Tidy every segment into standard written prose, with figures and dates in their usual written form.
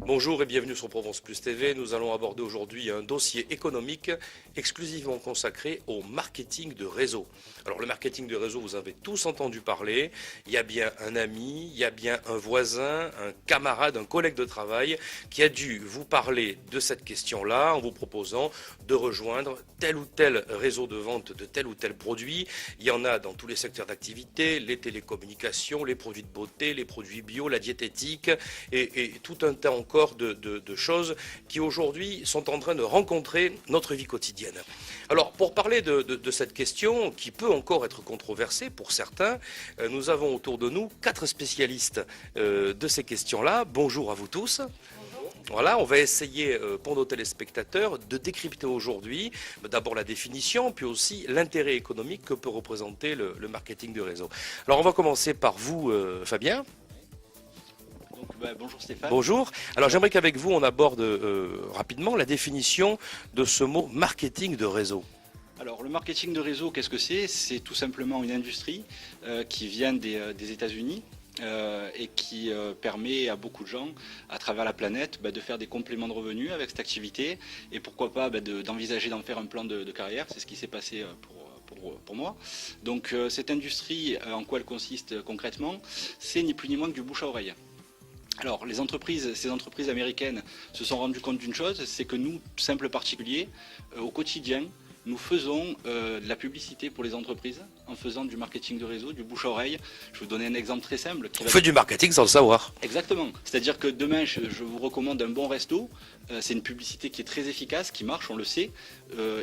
Bonjour et bienvenue sur Provence Plus TV. Nous allons aborder aujourd'hui un dossier économique exclusivement consacré au marketing de réseau. Alors le marketing de réseau, vous avez tous entendu parler. Il y a bien un ami, il y a bien un voisin, un camarade, un collègue de travail qui a dû vous parler de cette question-là en vous proposant de rejoindre tel ou tel réseau de vente de tel ou tel produit. Il y en a dans tous les secteurs d'activité, les télécommunications, les produits de beauté, les produits bio, la diététique et tout un tas encore de choses qui aujourd'hui sont en train de rencontrer notre vie quotidienne. Alors pour parler de cette question qui peut encore être controversée pour certains, nous avons autour de nous 4 spécialistes de ces questions-là. Bonjour à vous tous. Voilà, on va essayer pour nos téléspectateurs de décrypter aujourd'hui d'abord la définition, puis aussi l'intérêt économique que peut représenter le marketing de réseau. Alors on va commencer par vous, Fabien. Bonjour Stéphane. Bonjour. Alors j'aimerais qu'avec vous on aborde rapidement la définition de ce mot marketing de réseau. Alors le marketing de réseau, qu'est-ce que c'est? C'est tout simplement une industrie qui vient des États-Unis et qui permet à beaucoup de gens à travers la planète de faire des compléments de revenus avec cette activité et pourquoi pas d'envisager d'en faire un plan de carrière. C'est ce qui s'est passé pour moi. Donc cette industrie, en quoi elle consiste concrètement? C'est ni plus ni moins que du bouche à oreille. Alors, ces entreprises américaines se sont rendues compte d'une chose, c'est que nous, simples particuliers, au quotidien, nous faisons de la publicité pour les entreprises en faisant du marketing de réseau, du bouche à oreille. Je vais vous donner un exemple très simple. On fait du marketing sans le savoir. Exactement. C'est-à-dire que demain, je vous recommande un bon resto. C'est une publicité qui est très efficace, qui marche, on le sait.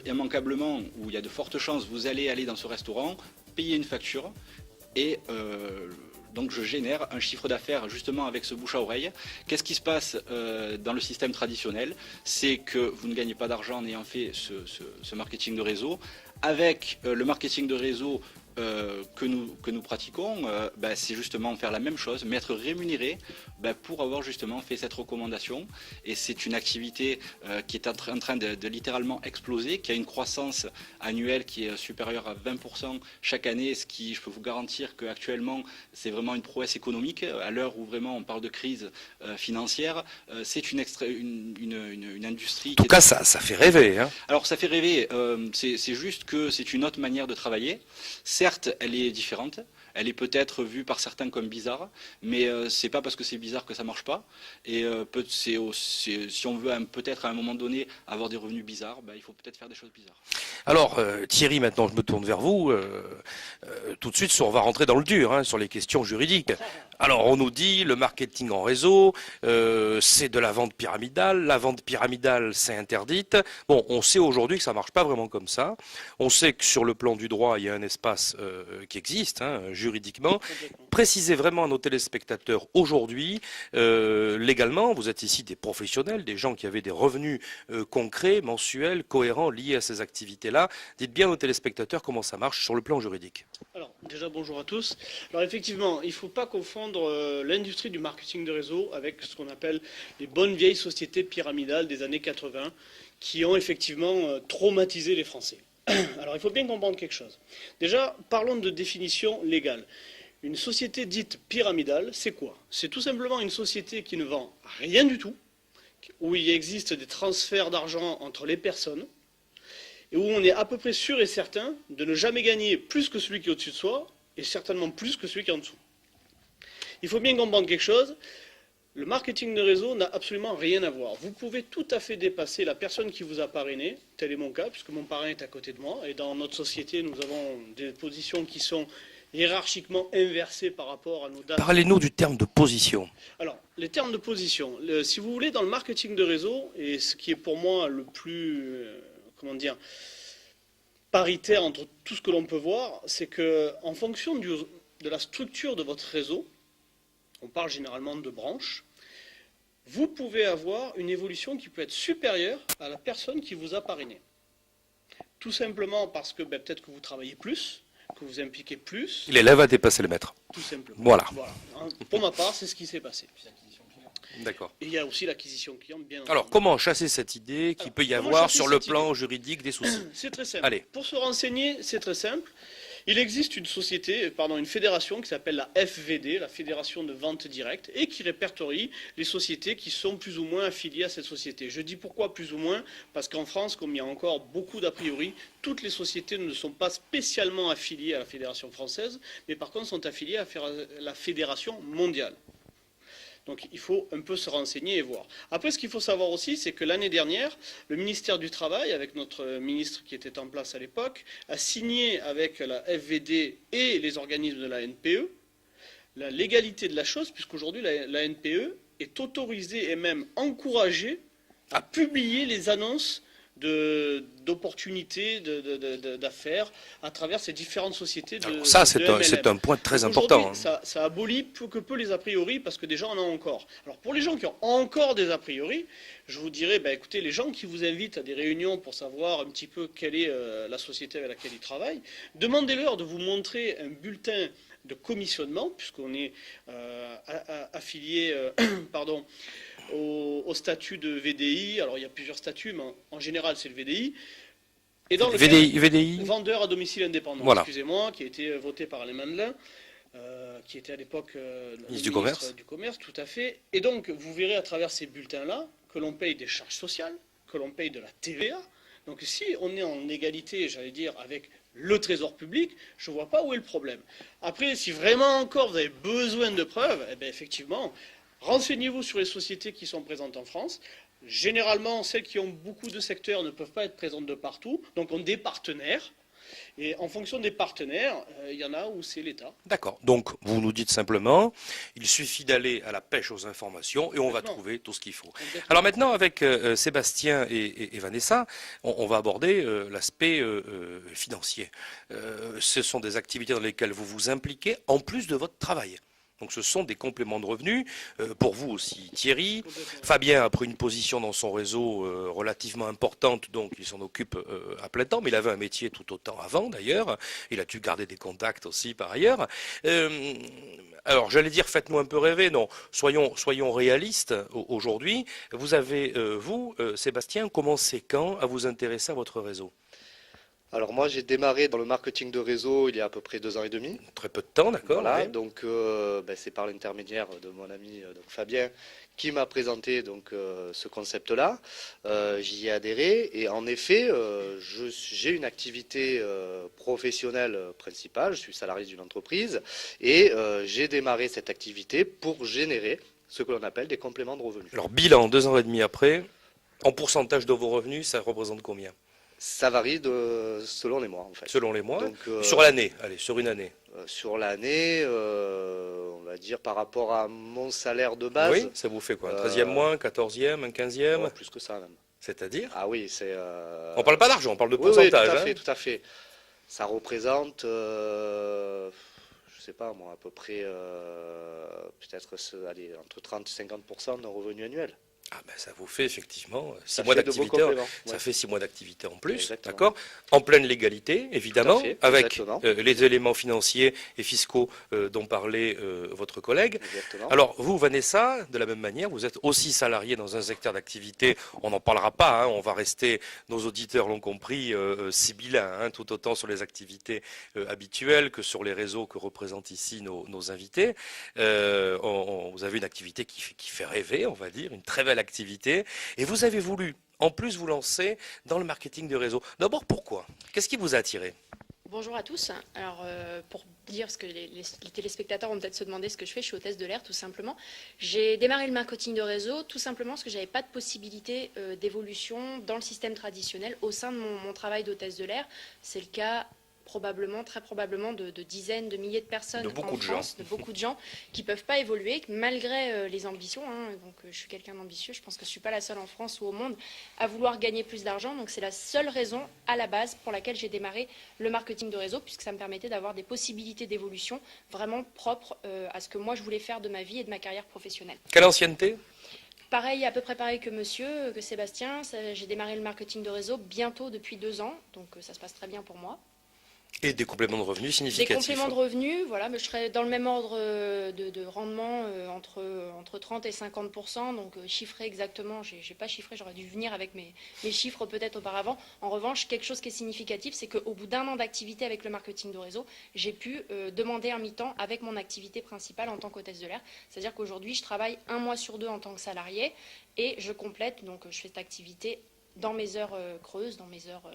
Immanquablement, où il y a de fortes chances, vous allez aller dans ce restaurant, payer une facture et donc je génère un chiffre d'affaires justement avec ce bouche à oreille. Qu'est-ce qui se passe dans le système traditionnel? C'est que vous ne gagnez pas d'argent en ayant fait ce marketing de réseau. Avec le marketing de réseau que nous pratiquons, c'est justement faire la même chose, mais être rémunéré pour avoir justement fait cette recommandation. Et c'est une activité qui est en train de littéralement exploser, qui a une croissance annuelle qui est supérieure à 20% chaque année, ce qui, je peux vous garantir qu'actuellement, c'est vraiment une prouesse économique. À l'heure où vraiment on parle de crise financière, c'est une industrie... En tout cas, ça fait rêver. Hein. Alors ça fait rêver, c'est juste que c'est une autre manière de travailler. Certes, elle est différente, elle est peut-être vue par certains comme bizarre, mais c'est pas parce que c'est bizarre que ça marche pas. Et si on veut peut-être à un moment donné avoir des revenus bizarres, il faut peut-être faire des choses bizarres. Alors Thierry, maintenant je me tourne vers vous. Tout de suite, on va rentrer dans le dur, sur les questions juridiques. Alors on nous dit le marketing en réseau, c'est de la vente pyramidale. La vente pyramidale, c'est interdite. Bon, on sait aujourd'hui que ça marche pas vraiment comme ça. On sait que sur le plan du droit, il y a un espace qui existe juridiquement. Précisez vraiment à nos téléspectateurs aujourd'hui, légalement, vous êtes ici des professionnels, des gens qui avaient des revenus concrets, mensuels, cohérents, liés à ces activités-là. Dites bien aux téléspectateurs comment ça marche sur le plan juridique. Alors, déjà, bonjour à tous. Alors, effectivement, il ne faut pas confondre l'industrie du marketing de réseau avec ce qu'on appelle les bonnes vieilles sociétés pyramidales des années 80 qui ont effectivement traumatisé les Français. Alors, il faut bien comprendre quelque chose. Déjà, parlons de définition légale. Une société dite pyramidale, c'est quoi? C'est tout simplement une société qui ne vend rien du tout, où il existe des transferts d'argent entre les personnes, et où on est à peu près sûr et certain de ne jamais gagner plus que celui qui est au-dessus de soi, et certainement plus que celui qui est en dessous. Il faut bien comprendre quelque chose, le marketing de réseau n'a absolument rien à voir. Vous pouvez tout à fait dépasser la personne qui vous a parrainé, tel est mon cas, puisque mon parrain est à côté de moi, et dans notre société, nous avons des positions qui sont hiérarchiquement inversées par rapport à nos dates. Parlez-nous du terme de position. Alors, les termes de position, si vous voulez, dans le marketing de réseau, et ce qui est pour moi le plus... paritaire entre tout ce que l'on peut voir, c'est qu'en fonction de la structure de votre réseau, on parle généralement de branches, vous pouvez avoir une évolution qui peut être supérieure à la personne qui vous a parrainé. Tout simplement parce que peut-être que vous travaillez plus, que vous impliquez plus. L'élève a dépassé le maître. Tout simplement. Voilà. Pour ma part, c'est ce qui s'est passé. D'accord. Et il y a aussi l'acquisition client, bien Alors, entendu. comment chasser cette idée qu'il Alors, peut y comment avoir chasser sur le cette plan juridique des soucis? C'est très simple. Allez. Pour se renseigner, c'est très simple. Il existe une fédération qui s'appelle la FVD, la Fédération de Vente Directe, et qui répertorie les sociétés qui sont plus ou moins affiliées à cette société. Je dis pourquoi plus ou moins, parce qu'en France, comme il y a encore beaucoup d'a priori, toutes les sociétés ne sont pas spécialement affiliées à la Fédération française, mais par contre sont affiliées à la Fédération mondiale. Donc il faut un peu se renseigner et voir. Après, ce qu'il faut savoir aussi, c'est que l'année dernière, le ministère du Travail, avec notre ministre qui était en place à l'époque, a signé avec la FVD et les organismes de la NPE la légalité de la chose, puisqu'aujourd'hui la NPE est autorisée et même encouragée à publier les annonces d'opportunités, d'affaires à travers ces différentes sociétés de Alors ça, c'est MLM. un point très Donc important. aujourd'hui, ça abolit peu que peu les a priori parce que des gens en ont encore. Alors pour les gens qui ont encore des a priori, je vous dirais, écoutez, les gens qui vous invitent à des réunions pour savoir un petit peu quelle est la société avec laquelle ils travaillent, demandez-leur de vous montrer un bulletin de commissionnement, puisqu'on est affilié pardon, au statut de VDI. Alors il y a plusieurs statuts, mais en général c'est le VDI. Et dans le VDI vendeur à domicile indépendant, voilà. Excusez-moi, qui a été voté par Alain Mandelin, qui était à l'époque ministre du Commerce, tout à fait. Et donc vous verrez à travers ces bulletins-là que l'on paye des charges sociales, que l'on paye de la TVA. Donc si on est en égalité, j'allais dire, avec le trésor public, je ne vois pas où est le problème. Après, si vraiment encore vous avez besoin de preuves, effectivement, renseignez-vous sur les sociétés qui sont présentes en France. Généralement, celles qui ont beaucoup de secteurs ne peuvent pas être présentes de partout, donc ont des partenaires. Et en fonction des partenaires, il y en a où c'est l'État. D'accord. Donc, vous nous dites simplement, il suffit d'aller à la pêche aux informations et on va trouver tout ce qu'il faut. Exactement. Alors maintenant, avec Sébastien et Vanessa, on va aborder l'aspect financier. Ce sont des activités dans lesquelles vous vous impliquez en plus de votre travail. Donc ce sont des compléments de revenus, pour vous aussi Thierry. Fabien a pris une position dans son réseau relativement importante, donc il s'en occupe à plein temps, mais il avait un métier tout autant avant d'ailleurs. Il a dû garder des contacts aussi par ailleurs. Alors j'allais dire faites-nous un peu rêver, non, soyons réalistes aujourd'hui. Vous avez, Sébastien, commencé quand à vous intéresser à votre réseau ? Alors moi j'ai démarré dans le marketing de réseau il y a à peu près 2 ans et demi. Très peu de temps, d'accord. Voilà, Ouais. donc c'est par l'intermédiaire de mon ami donc Fabien qui m'a présenté donc ce concept-là. J'y ai adhéré et en effet j'ai une activité professionnelle principale, je suis salarié d'une entreprise et j'ai démarré cette activité pour générer ce que l'on appelle des compléments de revenus. Alors bilan, 2 ans et demi après, en pourcentage de vos revenus, ça représente combien ? Ça varie selon les mois en fait. Selon les mois. Donc, sur l'année, allez, sur une année. sur l'année, on va dire par rapport à mon salaire de base. Oui, ça vous fait quoi? Un 13e mois, un 14e, un 15e? Oh, plus que ça même. C'est-à-dire? Ah oui, c'est. On parle pas d'argent, on parle de Oui, pourcentage. tout à hein. fait, tout à fait. Ça représente, je sais pas moi, à peu près peut-être allez, entre 30 et 50% d'un revenu annuel. Ah ben ça vous fait effectivement 6 Ça mois fait de beaux d'activité. compléments, Ça ouais. fait 6 mois d'activité en plus, Exactement. d'accord? En pleine légalité, évidemment, Tout à fait, avec exactement. les éléments financiers et fiscaux dont parlait votre collègue. Exactement. Alors vous, Vanessa, de la même manière, vous êtes aussi salarié dans un secteur d'activité. On n'en parlera pas. Hein, on va rester, nos auditeurs l'ont compris, sibyllins, hein, tout autant sur les activités habituelles que sur les réseaux que représentent ici nos invités. Vous avez une activité qui fait rêver, on va dire, une très belle activité. Et vous avez voulu, en plus, vous lancer dans le marketing de réseau. D'abord, pourquoi? Qu'est-ce qui vous a attiré? Bonjour à tous. Alors, pour dire ce que les téléspectateurs vont peut-être se demander ce que je fais, je suis hôtesse de l'air tout simplement. J'ai démarré le marketing de réseau tout simplement parce que je n'avais pas de possibilité d'évolution dans le système traditionnel au sein de mon travail d'hôtesse de l'air. C'est le cas très probablement de dizaines de milliers de personnes en France, de beaucoup de gens qui ne peuvent pas évoluer malgré les ambitions. Hein. Donc, je suis quelqu'un d'ambitieux, je pense que je ne suis pas la seule en France ou au monde à vouloir gagner plus d'argent. Donc c'est la seule raison à la base pour laquelle j'ai démarré le marketing de réseau, puisque ça me permettait d'avoir des possibilités d'évolution vraiment propres à ce que moi je voulais faire de ma vie et de ma carrière professionnelle. Quelle ancienneté? Pareil, à peu près pareil que monsieur, que Sébastien. J'ai démarré le marketing de réseau bientôt depuis 2 ans, donc ça se passe très bien pour moi. Et des compléments de revenus Des significatifs. compléments de revenus, voilà, mais je serais dans le même ordre de rendement entre 30 et 50%. Donc chiffré exactement, j'ai pas chiffré, j'aurais dû venir avec mes chiffres peut-être auparavant. En revanche, quelque chose qui est significatif, c'est qu'au bout d'un an d'activité avec le marketing de réseau, j'ai pu demander un mi-temps avec mon activité principale en tant qu'hôtesse de l'air. C'est-à-dire qu'aujourd'hui, je travaille 1 mois sur 2 en tant que salarié et je complète, donc je fais cette activité dans mes heures creuses, dans mes heures,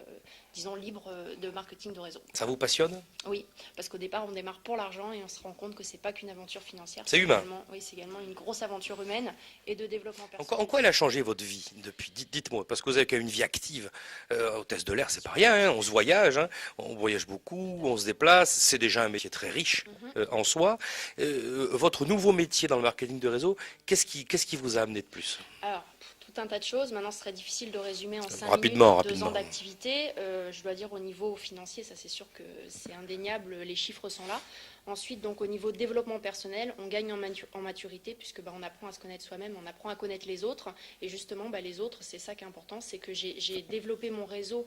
disons, libres de marketing de réseau. Ça vous passionne? Oui, parce qu'au départ, on démarre pour l'argent et on se rend compte que c'est pas qu'une aventure financière. C'est humain. Oui, c'est également une grosse aventure humaine et de développement personnel. En quoi elle a changé votre vie depuis? Dites-moi, parce que vous avez quand même une vie active. Hôtesse de l'air, c'est pas rien, hein, on se voyage, hein, on voyage beaucoup, on se déplace, c'est déjà un métier très riche en soi. Votre nouveau métier dans le marketing de réseau, qu'est-ce qui vous a amené de plus? Alors, tout un tas de choses. Maintenant, ce serait difficile de résumer en 5 Rapidement, minutes 2 rapidement. ans d'activité. Je dois dire au niveau financier, ça c'est sûr que c'est indéniable, les chiffres sont là. Ensuite, donc au niveau développement personnel, on gagne en maturité puisque on apprend à se connaître soi-même, on apprend à connaître les autres. Et justement, les autres, c'est ça qui est important, c'est que j'ai développé mon réseau.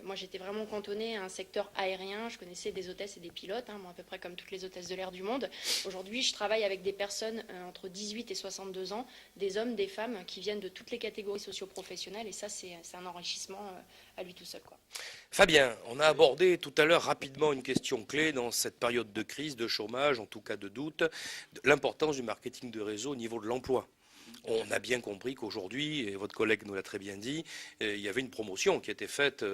Moi, j'étais vraiment cantonnée à un secteur aérien. Je connaissais des hôtesses et des pilotes, moi, à peu près comme toutes les hôtesses de l'air du monde. Aujourd'hui, je travaille avec des personnes entre 18 et 62 ans, des hommes, des femmes qui viennent de toutes les catégories socio-professionnelles. Et ça, c'est un enrichissement à lui tout seul, quoi. Fabien, on a abordé tout à l'heure rapidement une question clé dans cette période de crise, de chômage, en tout cas de doute, l'importance du marketing de réseau au niveau de l'emploi. On a bien compris qu'aujourd'hui, et votre collègue nous l'a très bien dit, il y avait une promotion qui a été faite,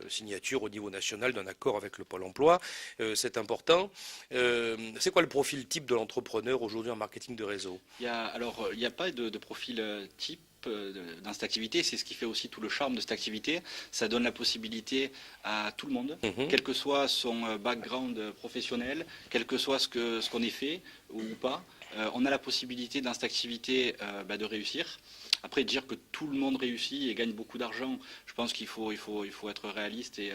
signature au niveau national d'un accord avec le Pôle emploi. C'est important. C'est quoi le profil type de l'entrepreneur aujourd'hui en marketing de réseau? Il n'y a pas de profil type dans cette activité. C'est ce qui fait aussi tout le charme de cette activité. Ça donne la possibilité à tout le monde, quel que soit son background professionnel, quel que soit ce qu'on ait fait ou pas. On a la possibilité dans cette activité de réussir. Après, dire que tout le monde réussit et gagne beaucoup d'argent, je pense qu'il faut être réaliste et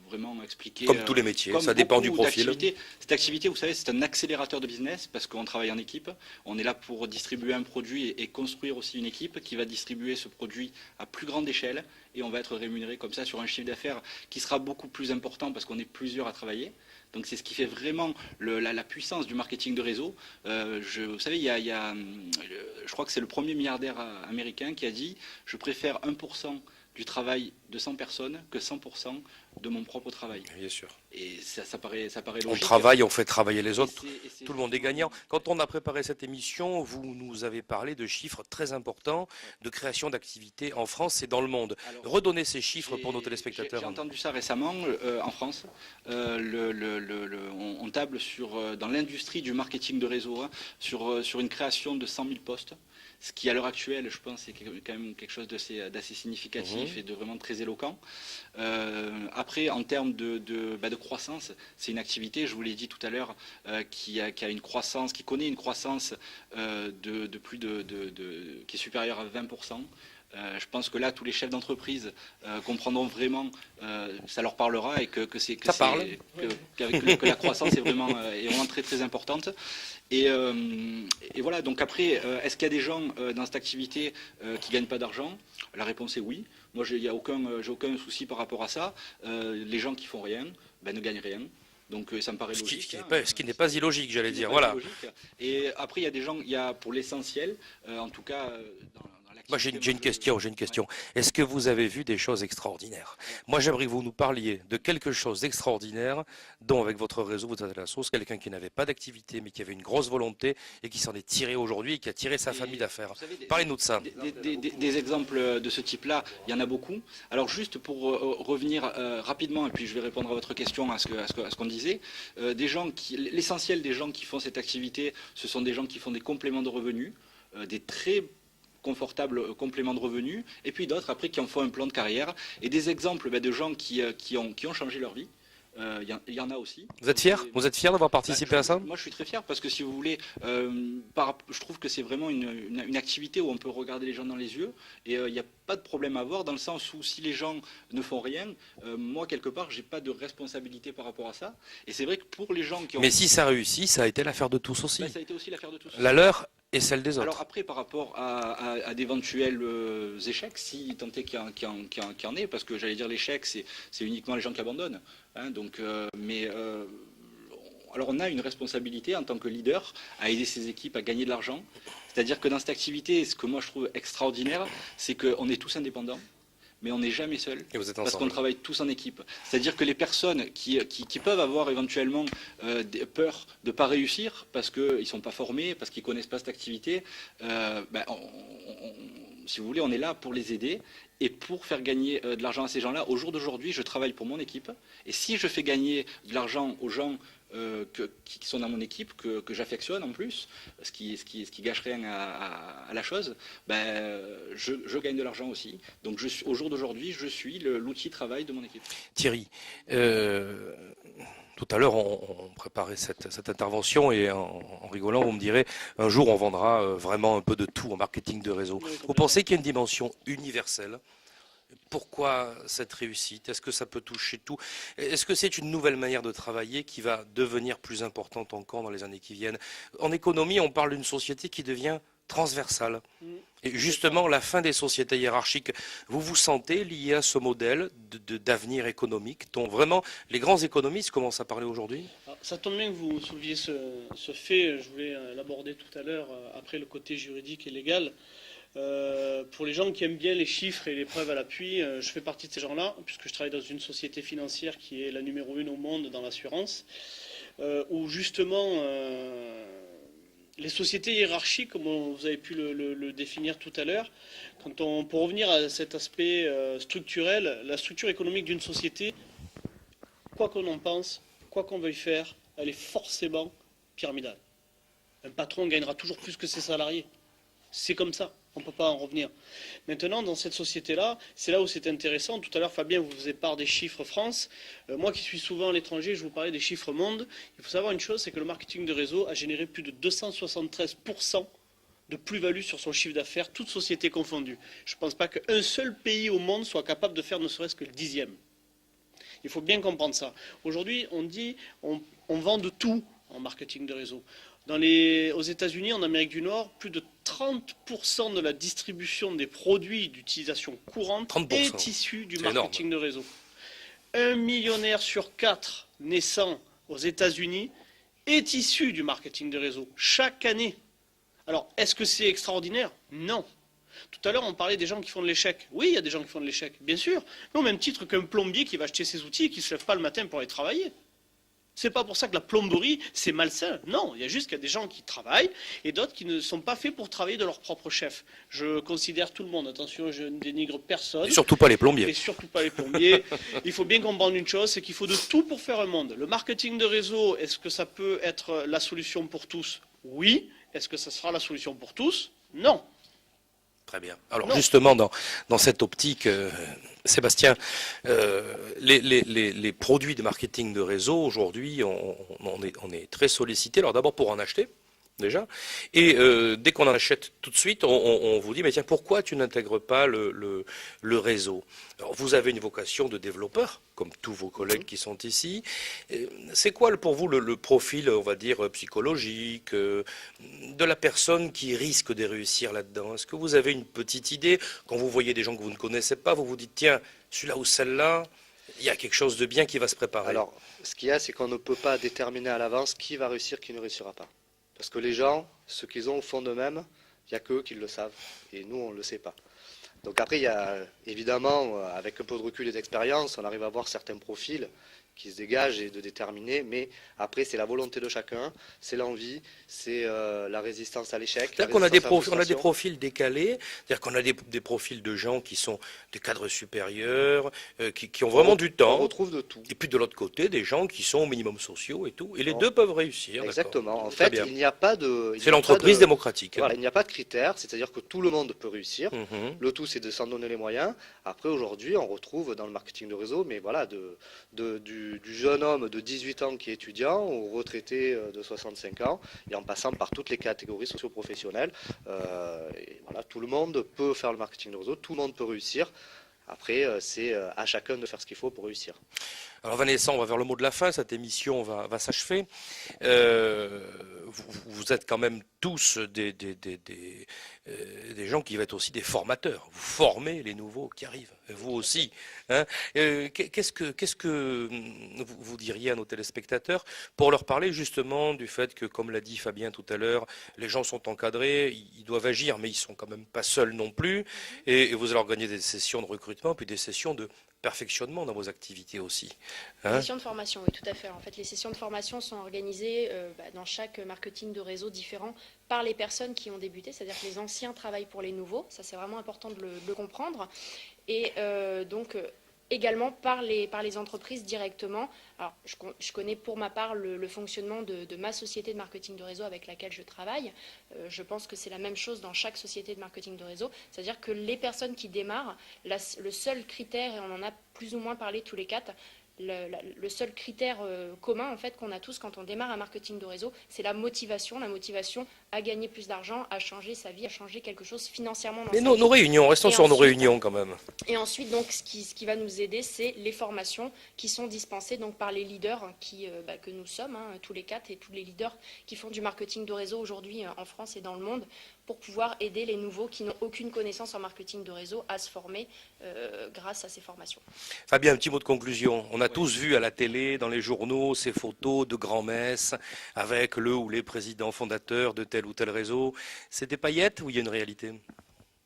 vraiment expliquer. Comme tous les métiers, ça dépend du profil. Cette activité, vous savez, c'est un accélérateur de business parce qu'on travaille en équipe. On est là pour distribuer un produit et construire aussi une équipe qui va distribuer ce produit à plus grande échelle. Et on va être rémunéré comme ça sur un chiffre d'affaires qui sera beaucoup plus important parce qu'on est plusieurs à travailler. Donc c'est ce qui fait vraiment la puissance du marketing de réseau. Vous savez, je crois que c'est le premier milliardaire américain qui a dit « Je préfère 1% du travail de 100 personnes que 100% de mon propre travail. » Bien sûr. Et ça paraît logique. On travaille, on fait travailler les autres, tout le monde est gagnant. Quand on a préparé cette émission, vous nous avez parlé de chiffres très importants de création d'activités en France et dans le monde. Alors, redonnez ces chiffres pour nos téléspectateurs. J'ai entendu ça récemment en France. On table dans l'industrie du marketing de réseau sur une création de 100 000 postes. Ce qui, à l'heure actuelle, je pense, est quand même quelque chose d'assez significatif et de vraiment très éloquent. Après, en termes de croissance, c'est une activité, je vous l'ai dit tout à l'heure, qui connaît une croissance qui est supérieure à 20%. Je pense que là, tous les chefs d'entreprise comprendront vraiment, ça leur parlera et que la croissance est vraiment très très importante. Et voilà, donc après, est-ce qu'il y a des gens dans cette activité qui ne gagnent pas d'argent? La réponse est oui. Moi, j'ai aucun souci par rapport à ça. Les gens qui font rien ne gagnent rien. Donc ça me paraît logique. Ce qui n'est pas illogique, j'allais dire. Voilà. Et après, il y a des gens, pour l'essentiel, en tout cas... Moi, j'ai une question. Est-ce que vous avez vu des choses extraordinaires? Moi, j'aimerais que vous nous parliez de quelque chose d'extraordinaire dont, avec votre réseau, vous êtes à la sauce, quelqu'un qui n'avait pas d'activité, mais qui avait une grosse volonté et qui s'en est tiré aujourd'hui et qui a tiré sa famille d'affaires. Parlez-nous de ça. Des exemples de ce type-là, il y en a beaucoup. Alors, juste pour revenir rapidement, et puis je vais répondre à votre question, à ce qu'on disait, l'essentiel des gens qui font cette activité, ce sont des gens qui font des compléments de revenus, des très confortables compléments de revenus, et puis d'autres après qui en font un plan de carrière, et des exemples de gens qui ont changé leur vie. Il y en a aussi. Vous êtes fier? Vous êtes fier d'avoir participé à ça? Moi, je suis très fier parce que, si vous voulez, je trouve que c'est vraiment une activité où on peut regarder les gens dans les yeux et il n'y a pas de problème à avoir, dans le sens où si les gens ne font rien, moi, quelque part, j'ai pas de responsabilité par rapport à ça. Et c'est vrai que pour les gens qui ont... Mais si ça réussit, ça a été l'affaire de tous aussi. Ça a été aussi l'affaire de tous. La leur, et celle des Alors autres. après, par rapport à d'éventuels échecs, si tant est qu'il y en ait, parce que j'allais dire l'échec, c'est uniquement les gens qui abandonnent. Hein, donc, alors on a une responsabilité en tant que leader à aider ces équipes à gagner de l'argent. C'est-à-dire que dans cette activité, ce que moi je trouve extraordinaire, c'est qu'on est tous indépendants, mais on n'est jamais seul. Et vous êtes Parce qu'on ensemble. travaille tous en équipe. C'est-à-dire que les personnes qui peuvent avoir éventuellement peur de ne pas réussir parce qu'ils ne sont pas formés, parce qu'ils ne connaissent pas cette activité, si vous voulez, on est là pour les aider et pour faire gagner de l'argent à ces gens-là. Au jour d'aujourd'hui, je travaille pour mon équipe. Et si je fais gagner de l'argent aux gens qui sont dans mon équipe, que j'affectionne en plus, ce qui gâche rien à la chose, je gagne de l'argent aussi. Donc au jour d'aujourd'hui, je suis l'outil de travail de mon équipe. Thierry, tout à l'heure, on préparait cette intervention et en rigolant, vous me direz, un jour, on vendra vraiment un peu de tout en marketing de réseau. Vous pensez qu'il y a une dimension universelle? Pourquoi cette réussite? Est-ce que ça peut toucher tout? Est-ce que c'est une nouvelle manière de travailler qui va devenir plus importante encore dans les années qui viennent? En économie, on parle d'une société qui devient transversale. Et justement, la fin des sociétés hiérarchiques, vous vous sentez lié à ce modèle d'avenir économique dont vraiment les grands économistes commencent à parler aujourd'hui? Alors, ça tombe bien que vous souleviez ce fait, je voulais l'aborder tout à l'heure, après le côté juridique et légal. Pour les gens qui aiment bien les chiffres et les preuves à l'appui, je fais partie de ces gens-là, puisque je travaille dans une société financière qui est la numéro 1 au monde dans l'assurance, où justement les sociétés hiérarchiques, comme vous avez pu le définir tout à l'heure, pour revenir à cet aspect structurel, la structure économique d'une société, quoi qu'on en pense, quoi qu'on veuille faire, elle est forcément pyramidale. Un patron gagnera toujours plus que ses salariés. C'est comme ça, on ne peut pas en revenir. Maintenant, dans cette société-là, c'est là où c'est intéressant. Tout à l'heure, Fabien vous faisait part des chiffres France. Moi qui suis souvent à l'étranger, je vous parlais des chiffres monde. Il faut savoir une chose, c'est que le marketing de réseau a généré plus de 273% de plus-value sur son chiffre d'affaires, toutes sociétés confondues. Je ne pense pas qu'un seul pays au monde soit capable de faire ne serait-ce que le 10e. Il faut bien comprendre ça. Aujourd'hui, on dit on vend de tout en marketing de réseau. Aux États-Unis, en Amérique du Nord, plus de 30% de la distribution des produits d'utilisation courante 30%. est issue du marketing énorme. de réseau. 1 millionnaire sur 4 naissant aux États-Unis est issu du marketing de réseau, chaque année. Alors, est-ce que c'est extraordinaire? Non. Tout à l'heure, on parlait des gens qui font de l'échec. Oui, il y a des gens qui font de l'échec, bien sûr. Mais au même titre qu'un plombier qui va acheter ses outils et qui ne se lève pas le matin pour aller travailler. C'est pas pour ça que la plomberie, c'est malsain. Non, il y a juste qu'il y a des gens qui travaillent et d'autres qui ne sont pas faits pour travailler de leur propre chef. Je considère tout le monde, attention, je ne dénigre personne. Et surtout pas les plombiers. Et surtout pas les plombiers. Il faut bien comprendre une chose, c'est qu'il faut de tout pour faire un monde. Le marketing de réseau, est-ce que ça peut être la solution pour tous? Oui. Est-ce que ça sera la solution pour tous? Non. Très bien. Alors Non. justement, dans cette optique, Sébastien, les produits de marketing de réseau, aujourd'hui, on est très sollicité. Alors d'abord pour en acheter, déjà. Et dès qu'on en achète tout de suite, on vous dit, mais tiens, pourquoi tu n'intègres pas le réseau? Alors vous avez une vocation de développeur, comme tous vos collègues qui sont ici. C'est quoi pour vous le profil, on va dire, psychologique de la personne qui risque de réussir là-dedans? Est-ce que vous avez une petite idée? Quand vous voyez des gens que vous ne connaissez pas, vous vous dites, tiens, celui-là ou celle-là, il y a quelque chose de bien qui va se préparer. Alors, ce qu'il y a, c'est qu'on ne peut pas déterminer à l'avance qui va réussir, qui ne réussira pas. Parce que les gens, ce qu'ils ont au fond d'eux-mêmes, il n'y a qu'eux qui le savent. Et nous, on ne le sait pas. Donc après, il y a évidemment, avec un peu de recul et d'expérience, on arrive à voir certains profils qui se dégagent et de déterminer. Mais après, c'est la volonté de chacun, c'est l'envie, c'est la résistance à l'échec. C'est-à-dire qu'on a des profils décalés, c'est-à-dire qu'on a des profils de gens qui sont des cadres supérieurs, qui ont vraiment du temps. On retrouve de tout. Et puis de l'autre côté, des gens qui sont au minimum sociaux et tout. Et les deux peuvent réussir. Exactement. En Très fait, bien. il n'y a pas de... C'est l'entreprise démocratique. Voilà, il n'y a pas de critères, c'est-à-dire que tout le monde peut réussir. Mhm. Le tout, c'est de s'en donner les moyens. Après, aujourd'hui, on retrouve dans le marketing de réseau, mais voilà, du jeune homme de 18 ans qui est étudiant au retraité de 65 ans, et en passant par toutes les catégories socio-professionnelles. Et voilà, tout le monde peut faire le marketing de réseau, tout le monde peut réussir. Après, c'est à chacun de faire ce qu'il faut pour réussir. Alors Vanessa, on va vers le mot de la fin, cette émission va s'achever. Vous êtes quand même tous des gens qui vont être aussi des formateurs. Vous formez les nouveaux qui arrivent, vous aussi. Hein. Qu'est-ce que vous diriez à nos téléspectateurs pour leur parler justement du fait que, comme l'a dit Fabien tout à l'heure, les gens sont encadrés, ils doivent agir, mais ils sont quand même pas seuls non plus. Et vous allez organiser des sessions de recrutement, puis des sessions de perfectionnement dans vos activités aussi. Les Hein. sessions de formation, oui, tout à fait. En fait, les sessions de formation sont organisées dans chaque marketing de réseau différent par les personnes qui ont débuté, c'est-à-dire que les anciens travaillent pour les nouveaux. Ça, c'est vraiment important de le comprendre. Et également par les entreprises directement. Alors, je connais pour ma part le fonctionnement de ma société de marketing de réseau avec laquelle je travaille. Je pense que c'est la même chose dans chaque société de marketing de réseau. C'est-à-dire que les personnes qui démarrent, le seul critère, et on en a plus ou moins parlé tous les quatre, le seul critère commun en fait qu'on a tous quand on démarre un marketing de réseau, c'est la motivation à gagner plus d'argent, à changer sa vie, à changer quelque chose financièrement dans Mais sa nos vie. réunions, restons Et sur nos ensuite, réunions quand même. Et ensuite, donc, ce qui va nous aider, c'est les formations qui sont dispensées donc, par les leaders que nous sommes, tous les quatre, et tous les leaders qui font du marketing de réseau aujourd'hui en France et dans le monde, pour pouvoir aider les nouveaux qui n'ont aucune connaissance en marketing de réseau à se former grâce à ces formations. Fabien, un petit mot de conclusion. On a tous vu à la télé, dans les journaux, ces photos de grand-messes avec le ou les présidents fondateurs de tel ou tel réseau. C'est des paillettes ou il y a une réalité?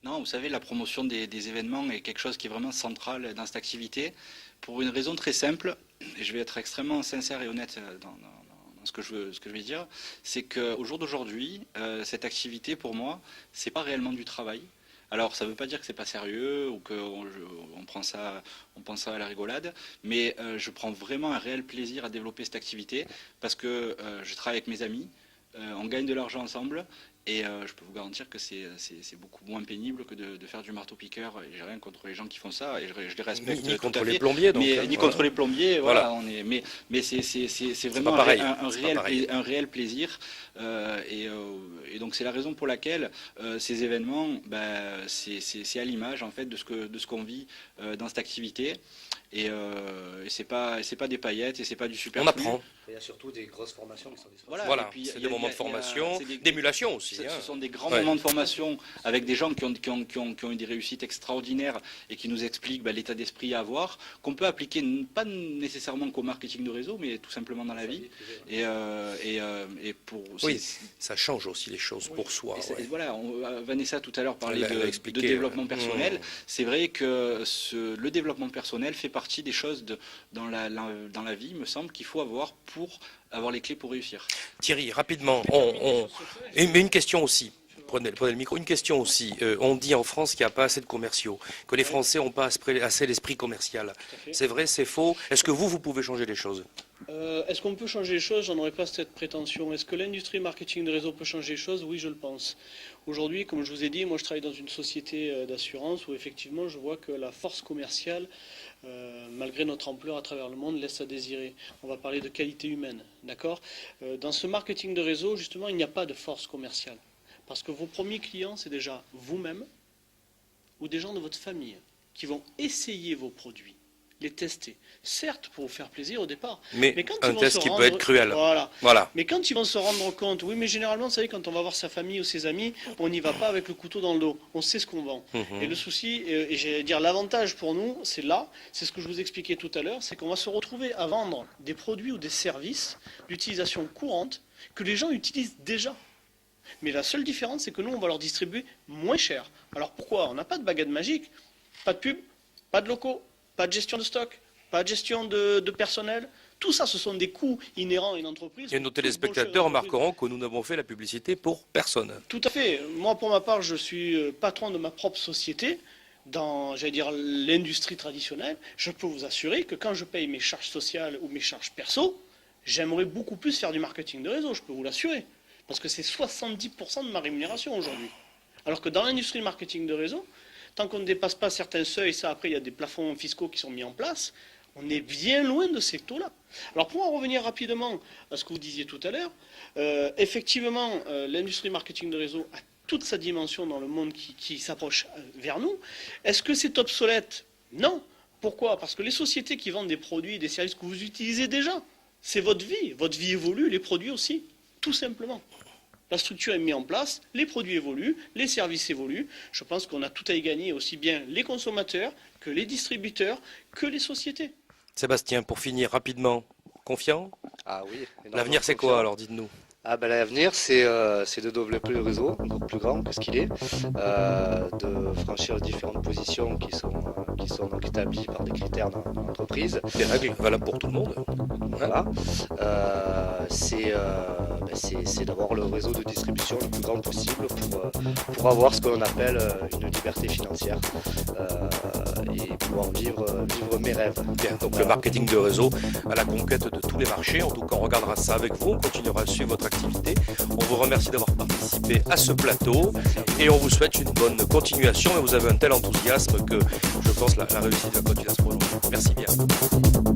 Non, vous savez, la promotion des événements est quelque chose qui est vraiment central dans cette activité, pour une raison très simple, et je vais être extrêmement sincère et honnête dans ce que je vais dire, c'est qu'au jour d'aujourd'hui, cette activité, pour moi, c'est pas réellement du travail. Alors, ça ne veut pas dire que c'est pas sérieux ou qu'on prend ça à la rigolade, mais je prends vraiment un réel plaisir à développer cette activité parce que je travaille avec mes amis, on gagne de l'argent ensemble. Et je peux vous garantir que c'est beaucoup moins pénible que de faire du marteau-piqueur. Et j'ai rien contre les gens qui font ça, et je les respecte Ni tout contre à fait. les plombiers, donc. Mais, ni contre les plombiers, Voilà. voilà. Mais c'est vraiment pas pareil. un réel plaisir. Et donc c'est la raison pour laquelle ces événements, c'est à l'image en fait de ce qu'on vit dans cette activité. Et c'est pas des paillettes et c'est pas du superflu. On apprend. Il y a surtout des grosses formations qui sont disponibles. Voilà, et puis, c'est il y des a- moments de il y a- formation, c'est d'émulation aussi. Ce Hein. sont des grands Ouais. moments de formation avec des gens qui ont eu des réussites extraordinaires et qui nous expliquent l'état d'esprit à avoir, qu'on peut appliquer pas nécessairement qu'au marketing de réseau, mais tout simplement dans la vie. Et pour Oui, ça change aussi les choses pour soi. et Ouais. voilà, Vanessa tout à l'heure parlait Elle l'a de expliqué, développement ouais. personnel. C'est vrai que le développement personnel fait partie des choses dans la vie, il me semble, qu'il faut avoir pour avoir les clés pour réussir. Thierry, rapidement, mais une question aussi. Prenez le micro. Une question aussi. On dit en France qu'il n'y a pas assez de commerciaux, que les Français n'ont pas assez l'esprit commercial. Tout à fait. C'est vrai, c'est faux. Est-ce que vous pouvez changer les choses? Est-ce qu'on peut changer les choses? J'en aurais pas cette prétention. Est-ce que l'industrie marketing de réseau peut changer les choses? Oui, je le pense. Aujourd'hui, comme je vous ai dit, moi je travaille dans une société d'assurance où effectivement je vois que la force commerciale, malgré notre ampleur à travers le monde, laisse à désirer. On va parler de qualité humaine, d'accord? Dans ce marketing de réseau, justement, il n'y a pas de force commerciale. Parce que vos premiers clients, c'est déjà vous-même ou des gens de votre famille qui vont essayer vos produits, les tester. Certes, pour vous faire plaisir au départ. Mais Mais quand un ils vont test se qui rendre- peut être cruel. Voilà. Voilà. Mais quand ils vont se rendre compte, oui, mais généralement, vous savez, quand on va voir sa famille ou ses amis, on n'y va pas avec le couteau dans le dos. On sait ce qu'on vend. Mhm. Et le souci, et j'allais dire l'avantage pour nous, c'est là, c'est ce que je vous expliquais tout à l'heure, c'est qu'on va se retrouver à vendre des produits ou des services d'utilisation courante que les gens utilisent déjà. Mais la seule différence, c'est que nous, on va leur distribuer moins cher. Alors pourquoi? On n'a pas de baguette magique, pas de pub, pas de locaux, pas de gestion de stock, pas de gestion de personnel. Tout ça, ce sont des coûts inhérents à une entreprise. Et nos Tout bon chef téléspectateurs d'entreprise. remarqueront que nous n'avons fait la publicité pour personne. Tout à fait. Moi, pour ma part, je suis patron de ma propre société dans, j'allais dire, l'industrie traditionnelle. Je peux vous assurer que quand je paye mes charges sociales ou mes charges perso, j'aimerais beaucoup plus faire du marketing de réseau, je peux vous l'assurer. Parce que c'est 70% de ma rémunération aujourd'hui. Alors que dans l'industrie du marketing de réseau, tant qu'on ne dépasse pas certains seuils, ça après il y a des plafonds fiscaux qui sont mis en place, on est bien loin de ces taux-là. Alors pour en revenir rapidement à ce que vous disiez tout à l'heure, effectivement l'industrie du marketing de réseau a toute sa dimension dans le monde qui s'approche vers nous. Est-ce que c'est obsolète? Non. Pourquoi? Parce que les sociétés qui vendent des produits et des services que vous utilisez déjà, c'est votre vie. Votre vie évolue, les produits aussi, tout simplement. La structure est mise en place, les produits évoluent, les services évoluent. Je pense qu'on a tout à y gagner, aussi bien les consommateurs que les distributeurs, que les sociétés. Sébastien, pour finir rapidement, confiant? Ah oui. L'avenir, c'est quoi alors, dites-nous? Ah ben, l'avenir, c'est de développer le réseau, donc plus grand que ce qu'il est, de franchir les différentes positions qui sont donc établies par des critères dans l'entreprise. Des règles valables pour tout le monde. Voilà. C'est d'avoir le réseau de distribution le plus grand possible pour avoir ce qu'on appelle une liberté financière et pouvoir vivre mes rêves. Bien, donc le marketing de réseau à la conquête de tous les marchés. En tout cas, on regardera ça avec vous. On continuera à suivre votre activité. On vous remercie d'avoir participé à ce plateau et on vous souhaite une bonne continuation. Et vous avez un tel enthousiasme que je pense la réussite va continuer à se prolonger. Merci bien.